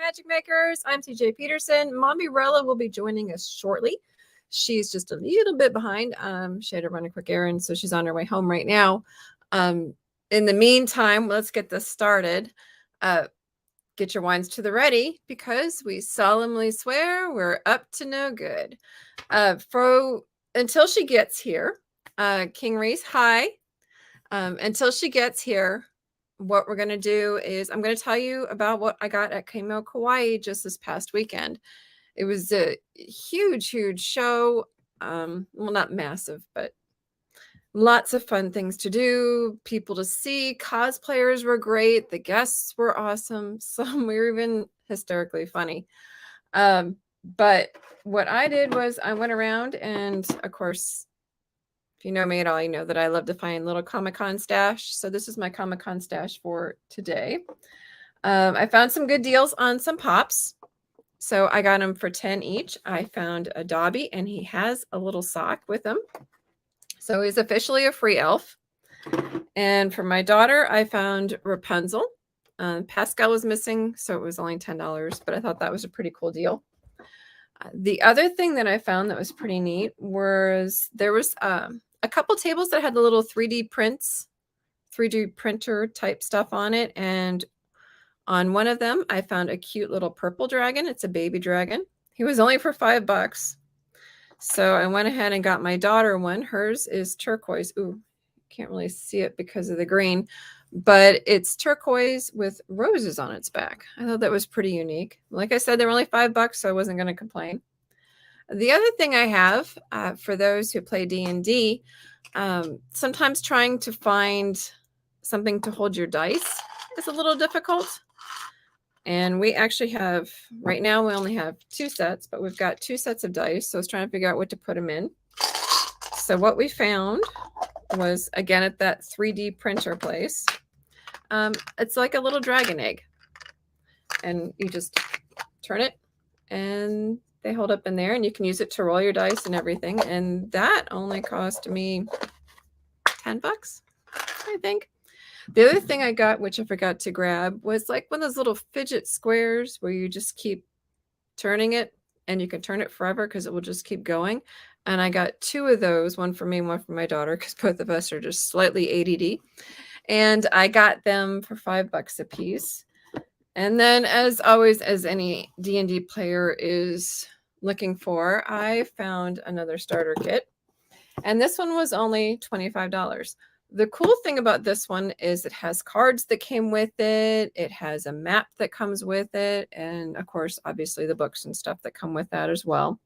Magic Makers. I'm TJ Peterson. Mommy Rella will be joining us shortly. She's just a little bit behind. She had to run a quick errand, so she's on her way home right now. In the meantime, let's get this started. Get your wines to the ready, because we solemnly swear we're up to no good. Until she gets here, King Reese, hi. Until she gets here, what we're going to do is I'm going to tell you about what I got at Kimo Kauai just this past weekend. It was a huge, huge show. Well, not massive, but lots of fun things to do, people to see. Cosplayers were great. The guests were awesome. Some were even hysterically funny. But what I did was I went around and, of course, if you know me at all, you know that I love to find little Comic-Con stash. So this is my Comic-Con stash for today. I found some good deals on some pops. So I got them for 10 each. I found a Dobby, and he has a little sock with him. So he's officially a free elf. And for my daughter, I found Rapunzel. Pascal was missing, so it was only $10, but I thought that was a pretty cool deal. The other thing that I found that was pretty neat was there was a couple tables that had the little 3D prints, 3D printer type stuff on it. And on one of them, I found a cute little purple dragon. It's a baby dragon. He was only for $5. So I went ahead and got my daughter one. Hers is turquoise. Ooh, can't really see it because of the green, but it's turquoise with roses on its back. I thought that was pretty unique. Like I said, they were only $5, so I wasn't going to complain. The other thing I have for those who play D&D, sometimes trying to find something to hold your dice is a little difficult. And we actually have, right now we only have 2 sets, but we've got 2 sets of dice. So I was trying to figure out what to put them in. So what we found was, again, at that 3D printer place, it's like a little dragon egg. And you just turn it and they hold up in there, and you can use it to roll your dice and everything. And that only cost me $10, I think. The other thing I got, which I forgot to grab, was like one of those little fidget squares where you just keep turning it, and you can turn it forever because it will just keep going. And I got 2 of those, one for me and one for my daughter, because both of us are just slightly ADD. And I got them for $5 a piece. And then, as always, as any D&D player is looking for, I found another starter kit. And this one was only $25. The cool thing about this one is it has cards that came with it. It has a map that comes with it. And, of course, obviously the books and stuff that come with that as well.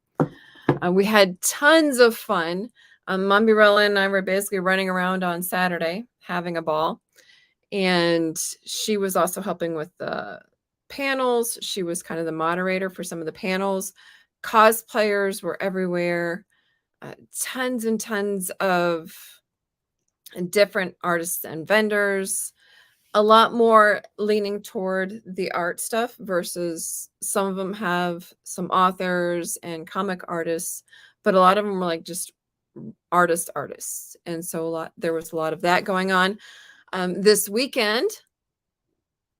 We had tons of fun. Mommy Rella and I were basically running around on Saturday having a ball. And she was also helping with the panels. She was kind of the moderator for some of the panels. Cosplayers were everywhere. Tons and tons of different artists and vendors. A lot more leaning toward the art stuff versus some of them have some authors and comic artists, but a lot of them were like just artists. And so there was a lot of that going on. This weekend,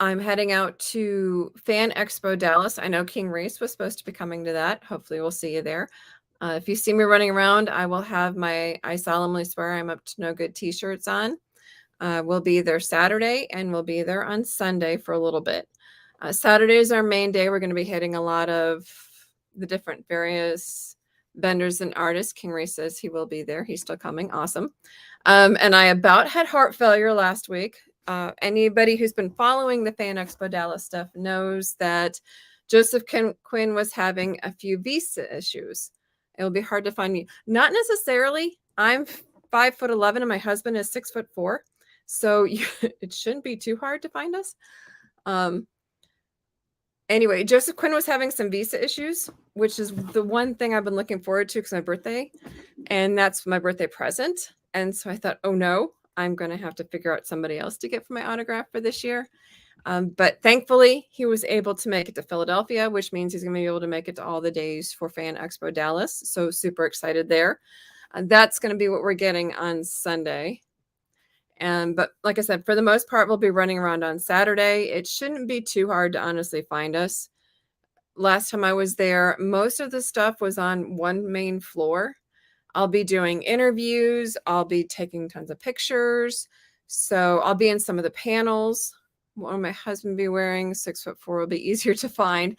I'm heading out to Fan Expo Dallas. I know King Reese was supposed to be coming to that. Hopefully we'll see you there. If you see me running around, I will have my I solemnly swear I'm up to no good t-shirts on. We'll be there Saturday, and we'll be there on Sunday for a little bit. Saturday is our main day. We're going to be hitting a lot of the different various vendors and artists. King Reese says he will be there. He's still coming. Awesome. And I about had heart failure last week. Anybody who's been following the Fan Expo Dallas stuff knows that Joseph Quinn was having a few visa issues. It will be hard to find me. Not necessarily. I'm 5'11" and my husband is 6'4". So it shouldn't be too hard to find us. Anyway, Joseph Quinn was having some visa issues, which is the one thing I've been looking forward to because my birthday. And that's my birthday present. And so I thought, oh no, I'm going to have to figure out somebody else to get for my autograph for this year. But thankfully, he was able to make it to Philadelphia, which means he's going to be able to make it to all the days for Fan Expo Dallas. So super excited there. That's going to be what we're getting on Sunday. But like I said, for the most part, we'll be running around on Saturday. It shouldn't be too hard to honestly find us. last time I was there, most of the stuff was on one main floor. I'll be doing interviews, I'll be taking tons of pictures, so I'll be in some of the panels. What will my husband be wearing? 6'4" will be easier to find.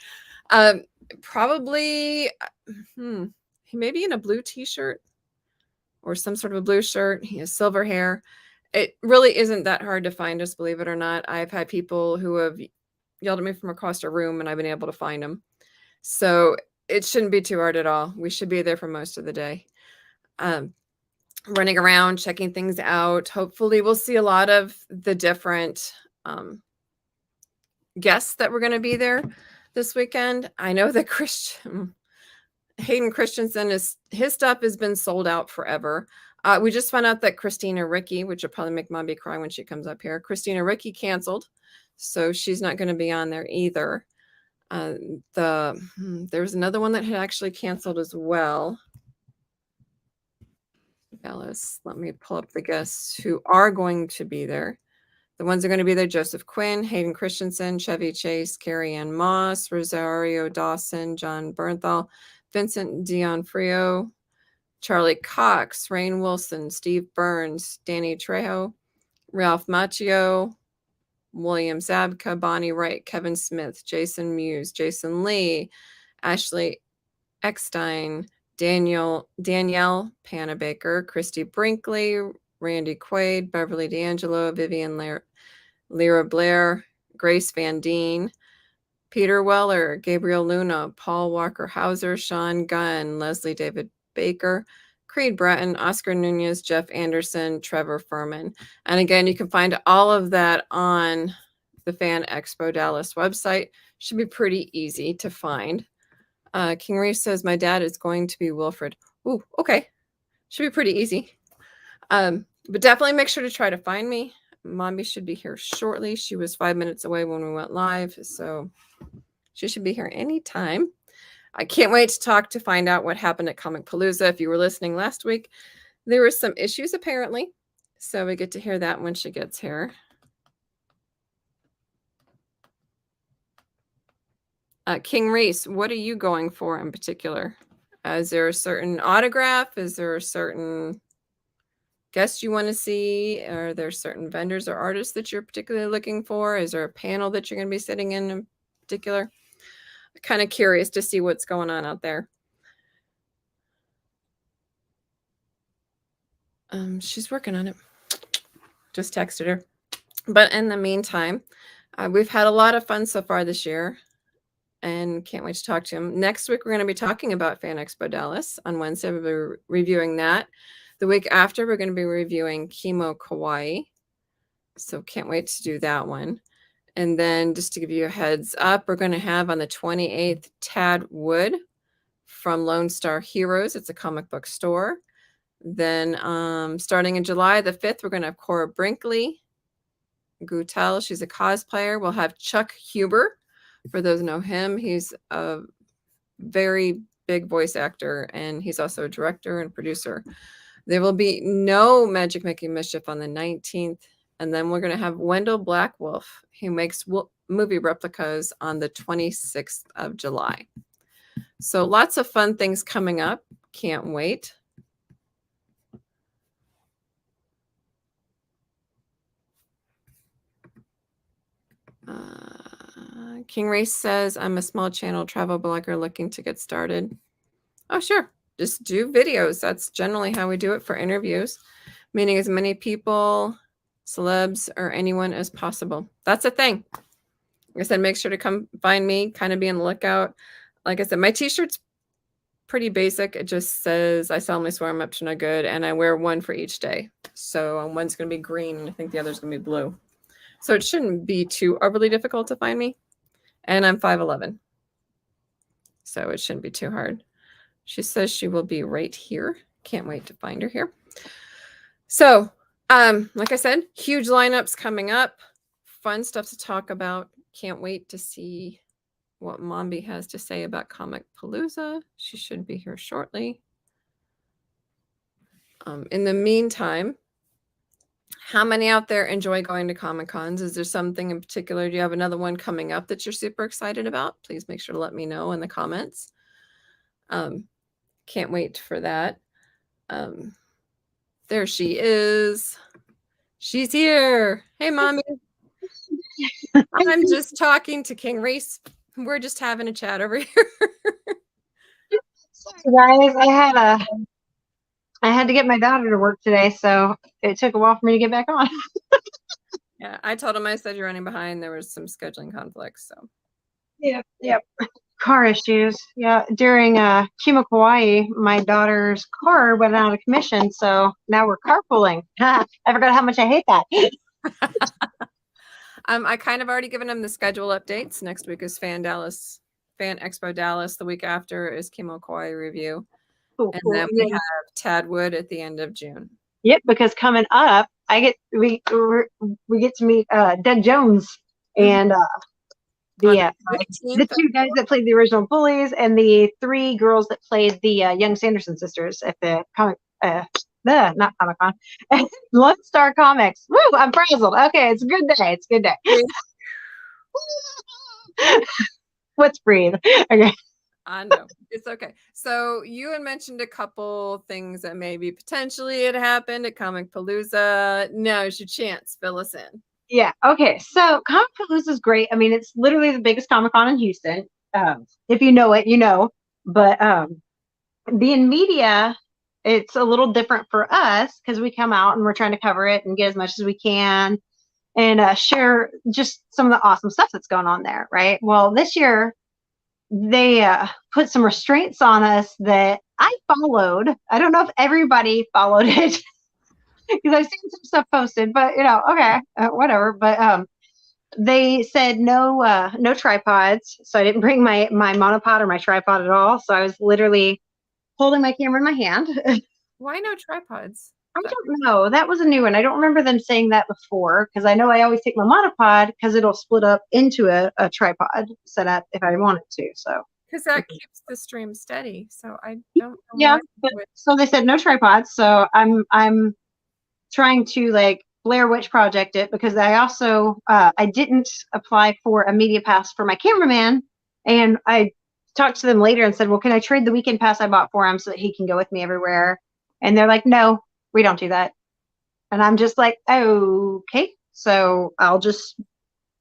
Um, probably, he may be in a blue t-shirt or some sort of a blue shirt. He has silver hair. It really isn't that hard to find us, believe it or not. I've had people who have yelled at me from across a room and I've been able to find them. So it shouldn't be too hard at all. We should be there for most of the day. Running around, checking things out. Hopefully we'll see a lot of the different guests that were going to be there this weekend. I know that Hayden Christensen, his stuff has been sold out forever. We just found out that Christina Ricci, which will probably make Mommy cry when she comes up here. Christina Ricci canceled, so she's not going to be on there either. There was another one that had actually canceled as well. Alice, let me pull up the guests who are going to be there. The ones that are going to be there: Joseph Quinn, Hayden Christensen, Chevy Chase, Carrie Ann Moss, Rosario Dawson, John Bernthal, Vincent D'Onofrio, Charlie Cox, Rainn Wilson, Steve Burns, Danny Trejo, Ralph Macchio, William Zabka, Bonnie Wright, Kevin Smith, Jason Mewes, Jason Lee, Ashley Eckstein, Danielle Panabaker, Christy Brinkley, Randy Quaid, Beverly D'Angelo, Vivian Lyra Blair, Grace Van Deen, Peter Weller, Gabriel Luna, Paul Walker Hauser, Sean Gunn, Leslie David Baker, Creed Bratton, Oscar Nunez, Jeff Anderson, Trevor Furman. And again, you can find all of that on the Fan Expo Dallas website. Should be pretty easy to find. King Reese says, my dad is going to be Wilfred. Ooh, okay. Should be pretty easy. But definitely make sure to try to find me. Mommy should be here shortly. She was 5 minutes away when we went live, so she should be here anytime. I can't wait to find out what happened at Comicpalooza. If you were listening last week, there were some issues apparently, so we get to hear that when she gets here. King Reese, what are you going for in particular? Is there a certain autograph? Is there a certain guest you want to see? Are there certain vendors or artists that you're particularly looking for? Is there a panel that you're going to be sitting in particular? I'm kind of curious to see what's going on out there. She's working on it. Just texted her. But in the meantime, we've had a lot of fun so far this year and can't wait to talk to him. Next week, we're going to be talking about Fan Expo Dallas. On Wednesday, we'll be reviewing that. The week after, we're going to be reviewing Chemo Kauai. So can't wait to do that one. And then just to give you a heads up, we're going to have on the 28th, Tad Wood from Lone Star Heroes. It's a comic book store. Then starting in July the 5th, we're going to have Cora Brinkley Gutel. She's a cosplayer. We'll have Chuck Huber. For those who know him, he's a very big voice actor, and he's also a director and producer. There will be no Magic Making Mischief on the 19th. And then we're going to have Wendell Blackwolf, who makes movie replicas, on the 26th of July. So lots of fun things coming up. Can't wait. King Race says, I'm a small channel travel blogger looking to get started. Oh, sure. Just do videos. That's generally how we do it for interviews, meaning as many people, celebs, or anyone as possible. That's a thing. Like I said, make sure to come find me, kind of be on the lookout. Like I said, my t-shirt's pretty basic. It just says, I solemnly swear I'm up to no good, and I wear one for each day. So one's going to be green, and I think the other's going to be blue. So it shouldn't be too overly difficult to find me. And I'm 5'11". So it shouldn't be too hard. She says she will be right here. Can't wait to find her here. So, like I said, huge lineups coming up. Fun stuff to talk about. Can't wait to see what Mombi has to say about Comicpalooza. She should be here shortly. In the meantime, How many out there enjoy going to Comic Cons? Is there something in particular? Do you have another one coming up that you're super excited about? Please make sure to let me know in the comments. Can't wait for that. There she is. She's here. Hey, Mommy. I'm just talking to King Reese. We're just having a chat over here. Sorry, guys. I had to get my daughter to work today, so it took a while for me to get back on. Yeah, I told him, I said you're running behind. There was some scheduling conflicts, so. Yep. Car issues. Yeah, during Kimo Kauai, my daughter's car went out of commission, so now we're carpooling. I forgot how much I hate that. I kind of already given him the schedule updates. Next week is Fan Expo Dallas. The week after is Kimo Kauai review. Cool. Then we have Tadwood at the end of June. Yep, because coming up, we get to meet Doug Jones and the two guys that played the original bullies and the three girls that played the young Sanderson sisters at the not Comic-Con, Lone Star Comics. Woo, I'm frazzled. Okay, it's a good day. It's a good day. Let's breathe. Okay. I know. It's okay. So you had mentioned a couple things that maybe potentially had happened at Comicpalooza. Now's your chance. Fill us in. Yeah. Okay. So Comicpalooza is great. I mean, it's literally the biggest Comic-Con in Houston. If you know it, you know. But being media, it's a little different for us because we come out and we're trying to cover it and get as much as we can and share just some of the awesome stuff that's going on there, right? Well, this year they put some restraints on us that I followed. I don't know if everybody followed it because I've seen some stuff posted, but okay, whatever. But they said no tripods, so I didn't bring my monopod or my tripod at all. So I was literally holding my camera in my hand. Why no tripods? I don't know. That was a new one. I don't remember them saying that before because I know I always take my monopod because it'll split up into a tripod setup if I wanted to. So because that keeps the stream steady. So I don't know. Yeah. So they said no tripods. So I'm trying to like Blair Witch Project it because I also I didn't apply for a media pass for my cameraman, and I talked to them later and said, well, can I trade the weekend pass I bought for him so that he can go with me everywhere? And they're like, no, we don't do that. And I'm just like, okay, so I'll just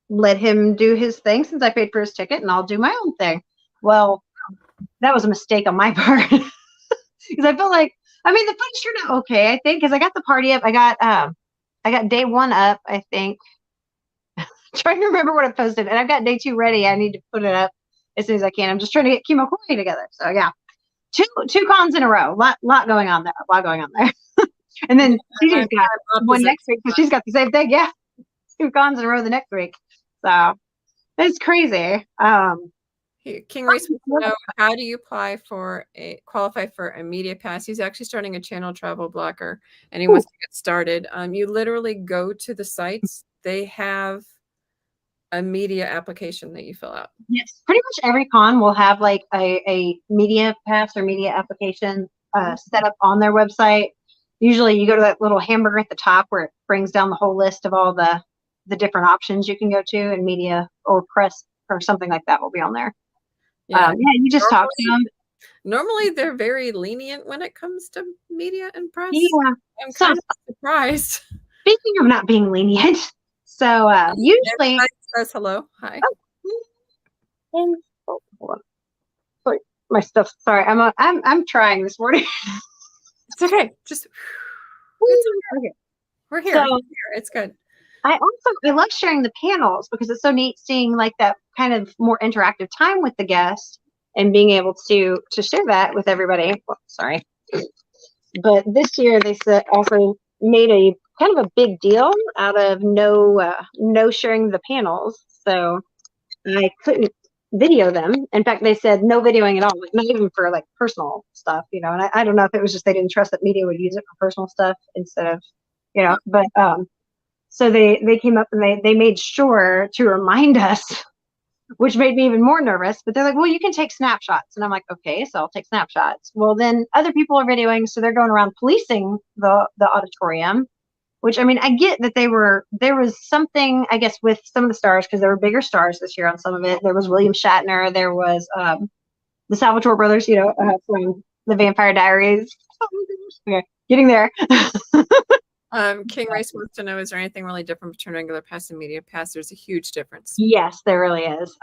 let him do his thing since I paid for his ticket and I'll do my own thing. Well, that was a mistake on my part because I feel like, I mean, the footage turned out okay, I think, because I got the party up. I got day one up, I think. Trying to remember what I posted, and I've got day two ready. I need to put it up as soon as I can. I'm just trying to get Kimo Kauai together. So yeah, two cons in a row. Lot going on there. A lot going on there. And then CJ's got one next week, so she's got the same thing. Yeah, two cons in a row the next week. So it's crazy. King Race wants to know, how do you qualify for a media pass? He's actually starting a channel travel blocker and he wants to get started. You literally go to the sites. They have a media application that you fill out. Yes, pretty much every con will have like a media pass or media application set up on their website. Usually you go to that little hamburger at the top where it brings down the whole list of all the different options you can go to, and media or press or something like that will be on there. Yeah, you just talk to them. Normally they're very lenient when it comes to media and press. Yeah, I'm kind of surprised. Speaking of not being lenient, so usually says hello. Hi. Oh, hold on. Sorry, my stuff. Sorry, I'm trying this morning. It's okay. Just okay. We're here. It's good. I love sharing the panels because it's so neat seeing like that kind of more interactive time with the guests and being able to share that with everybody. Oh, sorry. But this year they also made a kind of a big deal out of no sharing the panels. So I couldn't video them. In fact, they said no videoing at all, like not even for like personal stuff, and I don't know if it was just they didn't trust that media would use it for personal stuff instead of, but so they came up and they made sure to remind us, which made me even more nervous. But they're like, well, you can take snapshots. And I'm like, okay, so I'll take snapshots. Well, then other people are videoing, so they're going around policing the auditorium. which I mean, I get that there was something, I guess, with some of the stars because there were bigger stars this year on some of it. There was William Shatner, there was the Salvatore brothers, from the Vampire Diaries. Okay, getting there. King Race wants to know, is there anything really different between regular pass and media pass? There's a huge difference. Yes, there really is.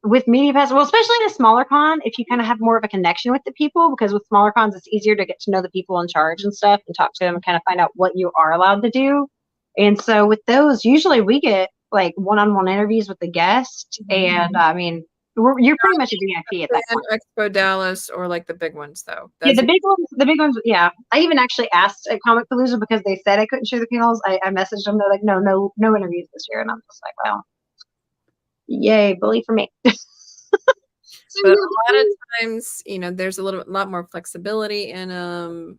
With Media Pass, well, especially in a smaller con, if you kind of have more of a connection with the people, because with smaller cons, it's easier to get to know the people in charge and stuff and talk to them and kind of find out what you are allowed to do. And so with those, usually we get like one-on-one interviews with the guest. And I mean, you're pretty much a VIP at that point. Expo Dallas or like the big ones though. Yeah, the big ones. Yeah, I even actually asked at Comicpalooza because they said I couldn't share the panels. I messaged them. They're like, no interviews this year, and I'm just like, well, yay, bully for me. So but a lot of times, there's a lot more flexibility in them.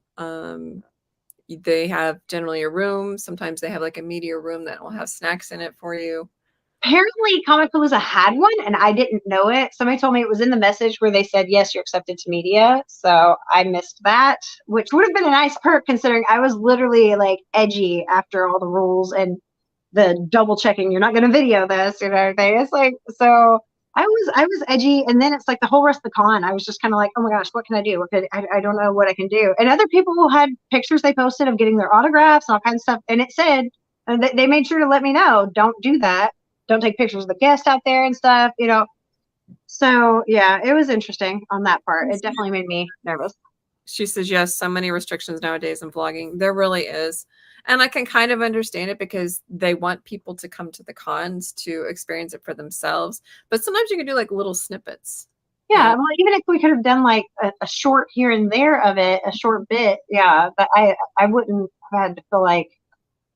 They have generally a room. Sometimes they have like a media room that will have snacks in it for you. Apparently Comicpalooza had one and I didn't know it. Somebody told me it was in the message where they said, yes, you're accepted to media. So I missed that, which would have been a nice perk considering I was literally like edgy after all the rules and the double checking. You're not going to video this, everything. It's like, so I was edgy. And then it's like the whole rest of the con, I was just kind of like, oh my gosh, what can I do? I don't know what I can do. And other people who had pictures they posted of getting their autographs and all kinds of stuff. And it said, and they made sure to let me know, don't do that. Don't take pictures of the guests out there and stuff, So yeah, it was interesting on that part. It definitely made me nervous. She says, yes, so many restrictions nowadays in vlogging. There really is. And I can kind of understand it because they want people to come to the cons to experience it for themselves. But sometimes you can do like little snippets. Yeah, well, even if we could have done like a short here and there of it, a short bit, yeah, but I wouldn't have had to feel like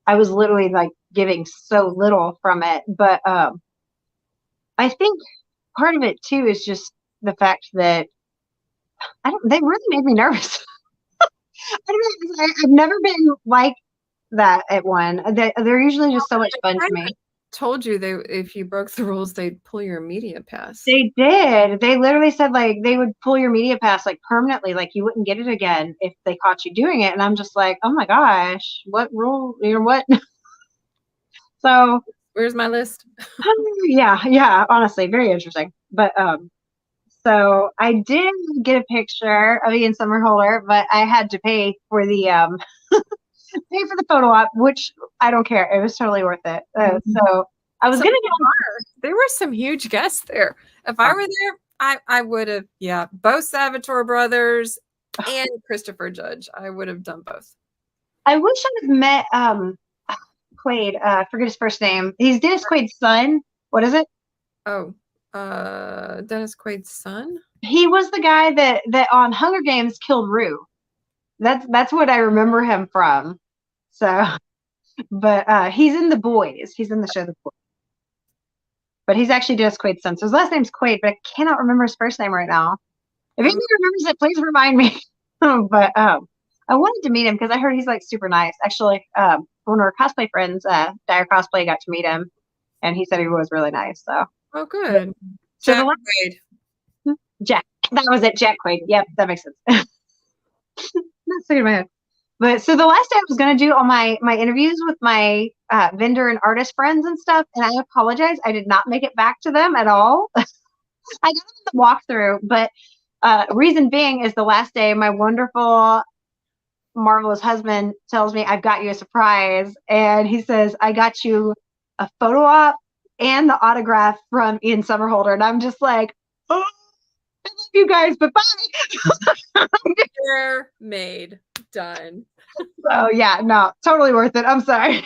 I was literally like giving so little from it. But I think part of it too is just the fact that they really made me nervous. I've never been like that at one. They're usually just so much fun to me. Told you if you broke the rules, they'd pull your media pass. They did. They literally said like they would pull your media pass like permanently, like you wouldn't get it again if they caught you doing it. And I'm just like, oh my gosh, what rule? What? So where's my list? yeah, honestly, very interesting. But so I did get a picture of Ian Somerhalder, but I had to pay for the pay for the photo op, which I don't care. It was totally worth it. So I was gonna get. There were some huge guests there. If I were there, I would have. Yeah, both Salvatore brothers and Christopher Judge. I would have done both. I wish I had met Quaid. Forget his first name. He's Dennis Quaid's son. What is it? Oh, Dennis Quaid's son. He was the guy that on Hunger Games killed Rue. That's what I remember him from. So, but he's in The Boys. He's in the show The Boys. But he's actually Dennis Quaid's son. So his last name's Quaid, but I cannot remember his first name right now. If anybody remembers it, please remind me. But I wanted to meet him because I heard he's like super nice. Actually, one of our cosplay friends, Dire Cosplay, got to meet him, and he said he was really nice. So, oh, good. So Jack Quaid. Jack, that was it. Jack Quaid. Yep, that makes sense. Not sticking in my head. But so the last day I was going to do all my interviews with my vendor and artist friends and stuff, and I apologize. I did not make it back to them at all. I got them in the walkthrough, but reason being is the last day my wonderful, marvelous husband tells me, I've got you a surprise. And he says, I got you a photo op and the autograph from Ian Somerhalder. And I'm just like, oh, I love you guys, but bye. They're made. Done. So yeah, no, totally worth it. I'm sorry.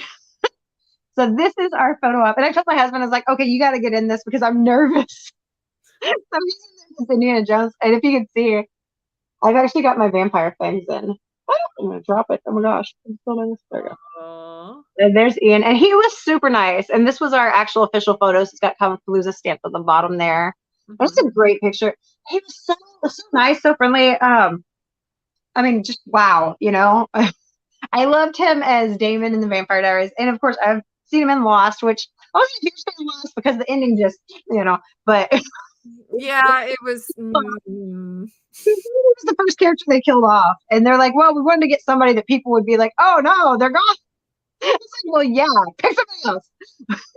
So this is our photo op. And I told my husband, I was like, okay, you got to get in this because I'm nervous. So I'm using this Indiana Jones. And if you can see, I've actually got my vampire fangs in. I'm going to drop it. Oh my gosh. I'm still in this. There we go. And there's Ian. And he was super nice. And this was our actual official photos. It's got Comicpalooza stamped at the bottom there. That's a great picture. He was so nice, so friendly. I mean, just wow, I loved him as Damon in the Vampire Diaries. And of course, I've seen him in Lost, which I wasn't a huge fan of Lost because the ending just, but. Yeah, it was. He was the first character they killed off. And they're like, well, we wanted to get somebody that people would be like, oh no, they're gone. It's like, well, yeah, pick somebody else.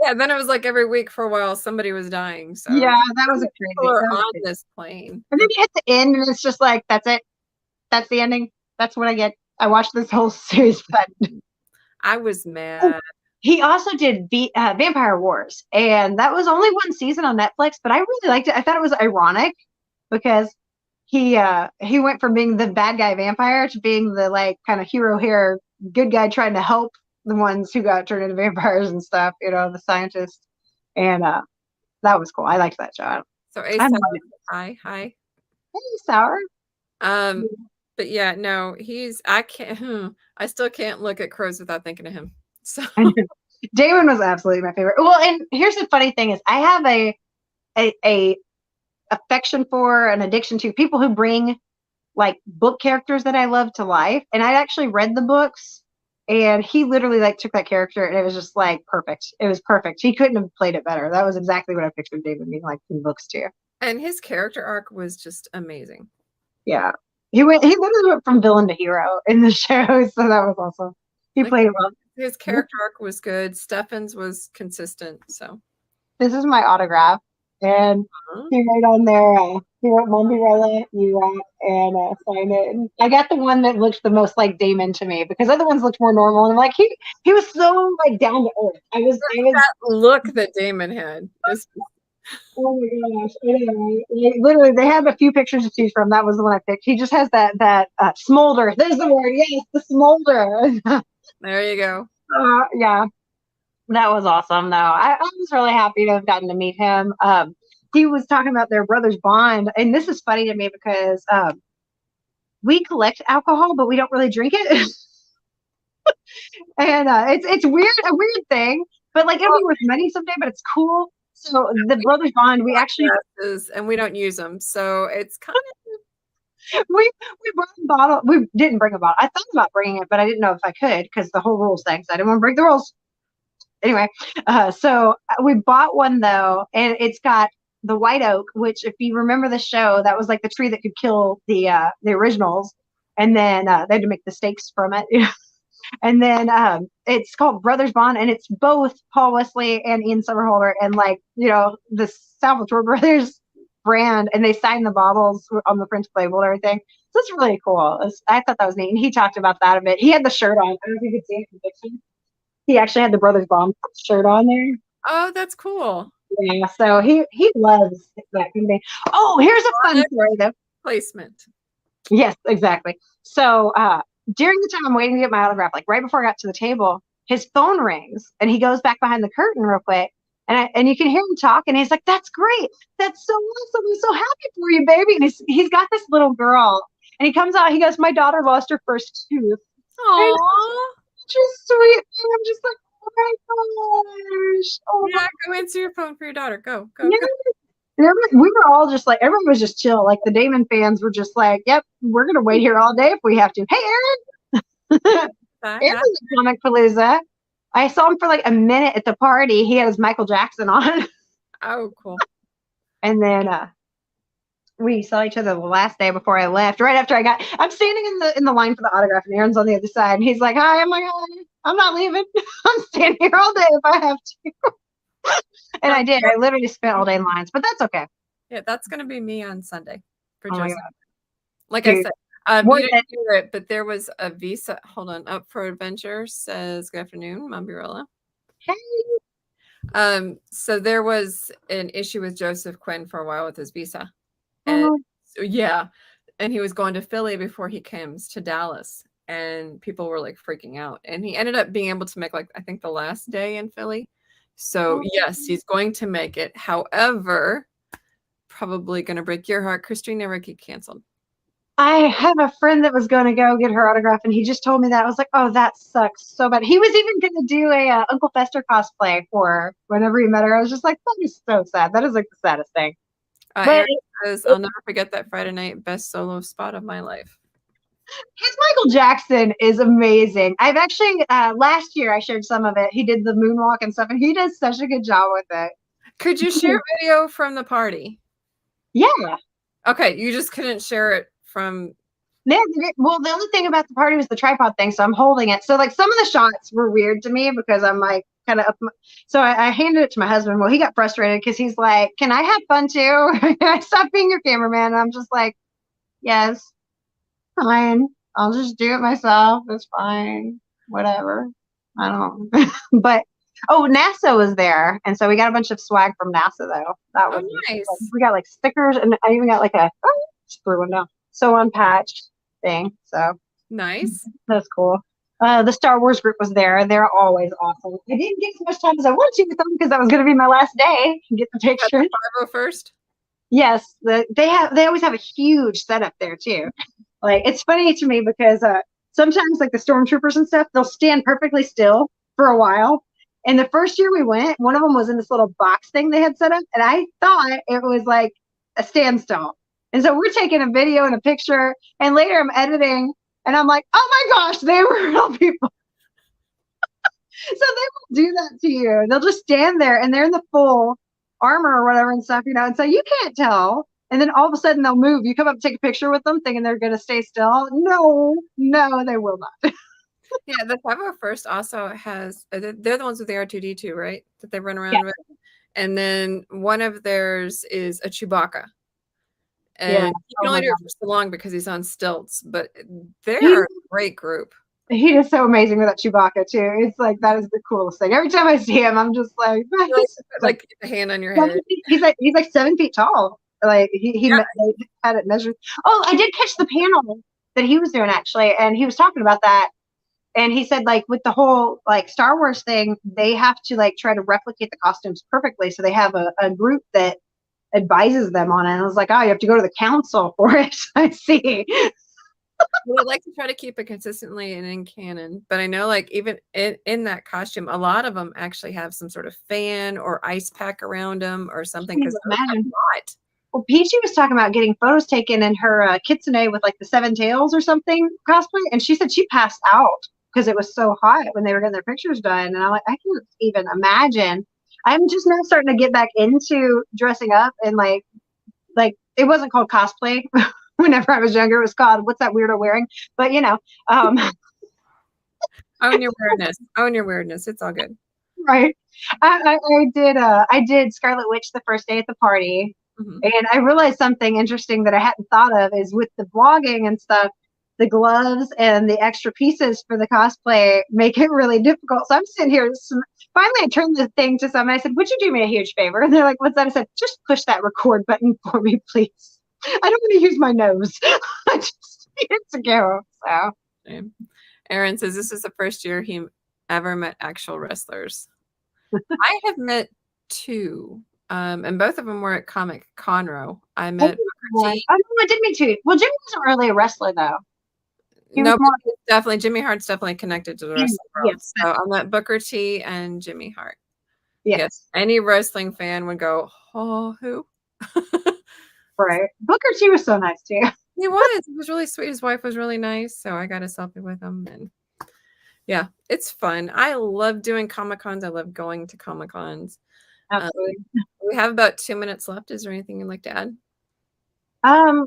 Yeah, then it was like every week for a while somebody was dying. So Yeah, that how was a many people crazy. are That was on crazy. this plane? And then you hit the end, and it's just like, that's it. That's the ending. That's what I get. I watched this whole series for that. I was Oh, mad. he also did Vampire Wars, and that was only one season on Netflix, but I really liked it. I thought it was ironic because he went from being the bad guy vampire to being the like kind of hero here, good guy trying to help the ones who got turned into vampires and stuff, the scientists. And that was cool. I liked that show. So I ASAP, don't know. hi, hi. Hey, Sour. Um, but yeah, no, I can't I still can't look at crows without thinking of him. So Damon was absolutely my favorite. Well, and here's the funny thing is I have a affection for an addiction to people who bring like book characters that I love to life. And I actually read the books, and he literally like took that character, and it was just like perfect. It was perfect. He couldn't have played it better. That was exactly what I pictured David being like in books too. and his character arc was just amazing. Yeah. He literally went from villain to hero in the show, so that was awesome. He Like played it well. his character arc was good. Stefan's was consistent. So This is my autograph, and he wrote on there, he wrote Mondirella, you rock, and signed it. And I got the one that looked the most like Damon to me because other ones looked more normal. And I'm like, he was so like down to earth. I was. that look that Damon had is Oh my gosh! I know. Like, literally, they have a few pictures to choose from. That was the one I picked. He just has that smolder. There's the word. Yes, the smolder. there you go. Yeah, that was awesome, though. I was really happy to have gotten to meet him. He was talking about their brother's bond, and this is funny to me because we collect alcohol, but we don't really drink it, and it's weird, a weird thing. But like it'll Well, be worth money someday, but it's cool. So the brothers bond, we actually glasses, and we don't use them, so it's kind we brought a bottle. We didn't bring a bottle. I thought about bringing it, but I didn't know if I could because the whole rules thing. So I didn't want to break the rules. Anyway, so we bought one though, and it's got the white oak, which if you remember the show, that was like the tree that could kill the originals, and then they had to make the stakes from it. And then it's called Brothers Bond, and it's both Paul Wesley and Ian Somerhalder, and like the Salvatore Brothers brand, and they signed the bottles on the French label and everything. So it's really cool. I thought that was neat, and he talked about that a bit. He had the shirt on. I don't know if you could see it in the picture. He actually had the Brothers Bond shirt on there. oh, that's cool. Yeah, so he loves that kind of thing. Oh, here's a fun story though. Placement. Yes, exactly. So during the time I'm waiting to get my autograph, like right before I got to the table, his phone rings and he goes back behind the curtain real quick. And you can hear him talk, and he's like, "That's great. That's so awesome. I'm so happy for you, baby." And he's got this little girl, and he comes out. He goes, "My daughter lost her first tooth." And Aww. it's just sweet. And I'm just like, "Oh my gosh! Oh my Yeah, go answer your phone for your daughter. Go, go, yeah." go. We were all just like, everyone was just chill. Like the Damon fans were just like, "Yep, we're gonna wait here all day if we have to." Hey, Aaron. Aaron was at Comicpalooza. I saw him for like a minute at the party. He had his Michael Jackson on. Oh, cool. And then we saw each other the last day before I left. Right after I'm standing in the line for the autograph, and Aaron's on the other side, and he's like, "Hi." I'm like, "Hi, I'm not leaving. I'm standing here all day if I have to." And I did. I literally spent all day in lines, but that's okay. Yeah, that's gonna be me on Sunday for Oh my Joseph. god, Like I dude, said, you worth didn't it. hear it, but there was a visa. Hold on, up for adventure says good afternoon, Mambirilla. Hey. So there was an issue with Joseph Quinn for a while with his visa. And Oh, so, yeah, and he was going to Philly before he comes to Dallas, and people were like freaking out. And he ended up being able to make like I think the last day in Philly. So oh. yes, he's going to make it. However, probably going to break your heart. Christina Ricci canceled. I have a friend that was going to go get her autograph, and he just told me that. I was like, "Oh, that sucks so bad." He was even going to do a Uncle Fester cosplay for her whenever he met her. I was just like, "That is so sad. That is like the saddest thing." But Eric says, "I'll never forget that Friday night best solo spot of my life." his Michael Jackson is amazing. I've actually last year I shared some of it. He did the moonwalk and stuff, and he does such a good job with it. Could you share video from the party? Yeah. Okay, you just couldn't share it from Yeah, well, the only thing about the party was the tripod thing, so I'm holding it. So like some of the shots were weird to me because I'm like kind of up. So I handed it to my husband. Well, he got frustrated because he's like, "Can I have fun too? I stop being your cameraman." And I'm just like, "Yes, fine. I'll just do it myself. It's fine. Whatever. I don't." But oh, NASA was there, and so we got a bunch of swag from NASA though. That Oh, was nice. we got like stickers, and I even got like a just threw one down sew on patch thing. So Nice. that's cool. The Star Wars group was there. They're always awesome. I didn't get as much time as I wanted to with them because that was going to be my last day and get the Got the pictures. 501st? Yes, they always have a huge setup there too. Like it's funny to me because sometimes like the stormtroopers and stuff, they'll stand perfectly still for a while. And the first year we went, one of them was in this little box thing they had set up, and I thought it was like a standstill. And so we're taking a video and a picture, and later I'm editing, and I'm like, oh my gosh, they were real people. So they will do that to you. They'll just stand there, and they're in the full armor or whatever and stuff, and so you can't tell. And then all of a sudden they'll move. You come up and take a picture with them, thinking they're going to stay still. No, no, they will not. Yeah, the 501st also has, they're the ones with the R2D2, right? That they run Yeah, around with. And then one of theirs is a Chewbacca. yeah. And he can Oh only my do it god, for so long because he's on stilts, but he they're a great group. he is so amazing with that Chewbacca too. It's like that is the coolest thing. Every time I see him, I'm just like, You like put, like a hand on your head. he's like 7 feet tall. Like Yeah. they had it measured. Oh, I did catch the panel that he was doing actually, and he was talking about that. And he said like with the whole like Star Wars thing, they have to like try to replicate the costumes perfectly. So they have a group that advises them on it. And I was like, oh, you have to go to the council for it. I see. Well, I like to try to keep it consistently and in canon, but I know like even in that costume, a lot of them actually have some sort of fan or ice pack around them or something Can you because those have imagine? a lot. Well, Peachy was talking about getting photos taken in her kitsune with like the seven tails or something cosplay, and she said she passed out because it was so hot when they were getting their pictures done. And I'm like, I can't even imagine. I'm just now starting to get back into dressing up and like it wasn't called cosplay whenever I was younger. It was called what's that weirdo wearing? But um, Own your weirdness. Own your weirdness. It's all good. right. I did Scarlet Witch the first day at the party, Mhm. and I realized something interesting that I hadn't thought of is with the vlogging and stuff, the gloves and the extra pieces for the cosplay make it really difficult. So I'm sitting here. Finally, I turned the thing to someone. I said, "Would you do me a huge favor?" And they're like, "What's that?" I said, "Just push that record button for me, please. I don't want to use my nose. I just need it to go." So Same. Aaron says this is the first year he ever met actual wrestlers. I have met two, and both of them were at Comic Conroe. I I met did Booker one. T. Oh, no, I did me too. Well, Jimmy wasn't really a wrestler though. He was No, but more. he's definitely Jimmy Hart's definitely connected to the wrestling world. Yes, So I met Booker T and Jimmy Hart. Yes, yes, any wrestling fan would go, "Oh, who?" right. Booker T was so nice too. He was. He was really sweet. His wife was really nice, so I got a selfie with him, and yeah, it's fun. I love doing Comic Cons. I love going to Comic Cons. Um, Absolutely. we have about 2 minutes left. Is there anything you'd like to add? Um,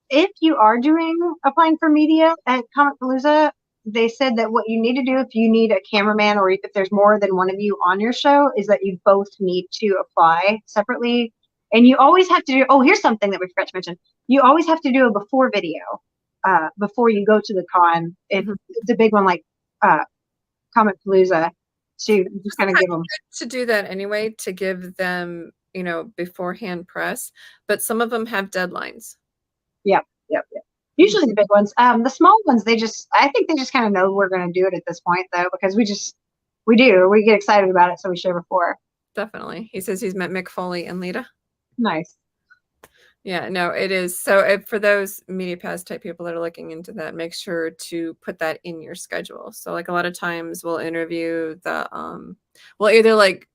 if you are doing applying for media at Comicpalooza, they said that what you need to do if you need a cameraman or if there's more than one of you on your show is that you both need to apply separately. And you always have to do, oh, here's something that we forgot to mention. You always have to do a before video before you go to the con. Mhm. It's a big one like Comicpalooza to just kind of Sometimes give them. to do that anyway to give them, beforehand press, but some of them have deadlines. Yep, yep, yep. Mhm. Usually the big ones. The small ones, I think they just kind of know we're going to do it at this point, though, because we get excited about it, so we share before. Definitely. He says he's met Mick Foley and Lita. Nice. Yeah, no, it is. So for those media pass type people that are looking into that, make sure to put that in your schedule. So like a lot of times we'll interview we'll either like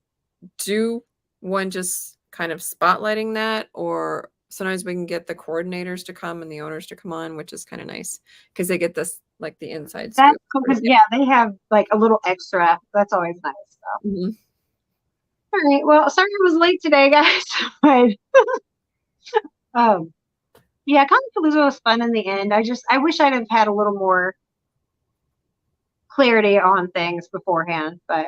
do one just kind of spotlighting that, or sometimes we can get the coordinators to come and the owners to come on, which is kind of nice because they get this like the inside That's scoop. cool because yeah, they have like a little extra. That's always nice. So. Mhm. All right. Well, sorry I was late today, guys. But um, Yeah, Comicpalooza was fun in the end. I wish I'd have had a little more clarity on things beforehand, but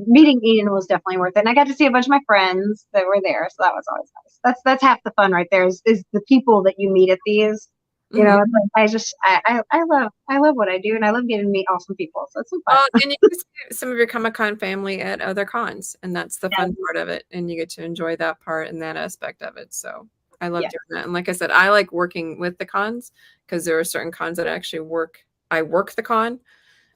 meeting Eden was definitely worth it. And I got to see a bunch of my friends that were there, so that was always nice. That's half the fun right there is the people that you meet at these. You Mhm. know, it's like I love what I do, and I love getting to meet awesome people. So it's so fun. Well, and you can see some of your Comic-Con family at other cons, and that's the Yeah, fun part of it, and you get to enjoy that part and that aspect of it, so I love yeah. doing that, and like I said, I like working with the cons because there are certain cons that I work the con,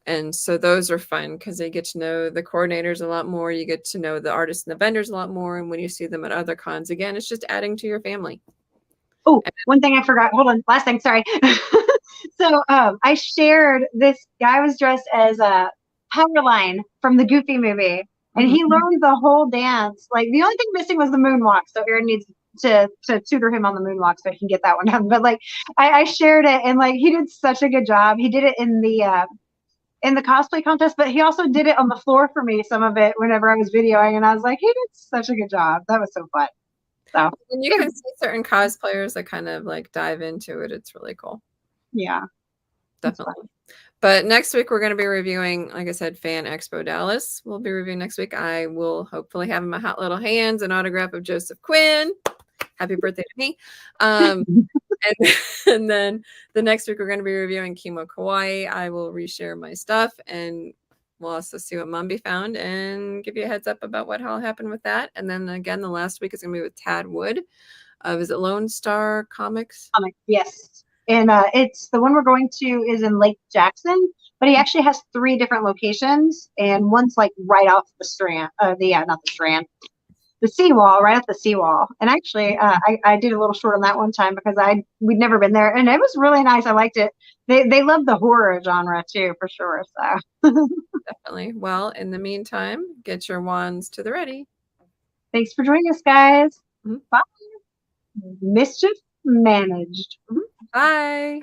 and so those are fun because they get to know the coordinators a lot more, you get to know the artists and the vendors a lot more, and when you see them at other cons, again, it's just adding to your family. Oh, one thing I forgot. Hold on, last thing. Sorry. So I shared this guy was dressed as a Powerline from the Goofy movie, and Mhm. he learned the whole dance. Like the only thing missing was the moonwalk. So Aaron needs to tutor him on the moonwalk so he can get that one done. But like I shared it, and like he did such a good job. He did it in the cosplay contest, but he also did it on the floor for me. Some of it whenever I was videoing, and I was like, he did such a good job. That was so fun. So When you yeah, can see certain cosplayers that kind of, like, dive into it, it's really cool. yeah, it's fun. Definitely. But next week, we're gonna be reviewing, like I said, Fan Expo Dallas. We'll be reviewing next week. I will hopefully have in my hot little hands an autograph of Joseph Quinn. Happy birthday to me. And and then the next week, we're gonna be reviewing Kimo Kawaii. I will reshare my stuff, and we'll also see what Mumby found and give you a heads up about what all happened with that. And then again, the last week is gonna be with Tad Wood of, is it Lone Star Comics? Comic, yes. And it's the one we're going to is in Lake Jackson, but he actually has three different locations, and one's like right off the strand. Not the strand, the seawall, right off the seawall. And actually, I did a little short on that one time because we'd never been there, and it was really nice. I liked it. They love the horror genre too, for sure. So Definitely. Well, in the meantime, get your wands to the ready. thanks for joining us, guys. Mhm. Bye. Mischief managed. Mhm. Bye.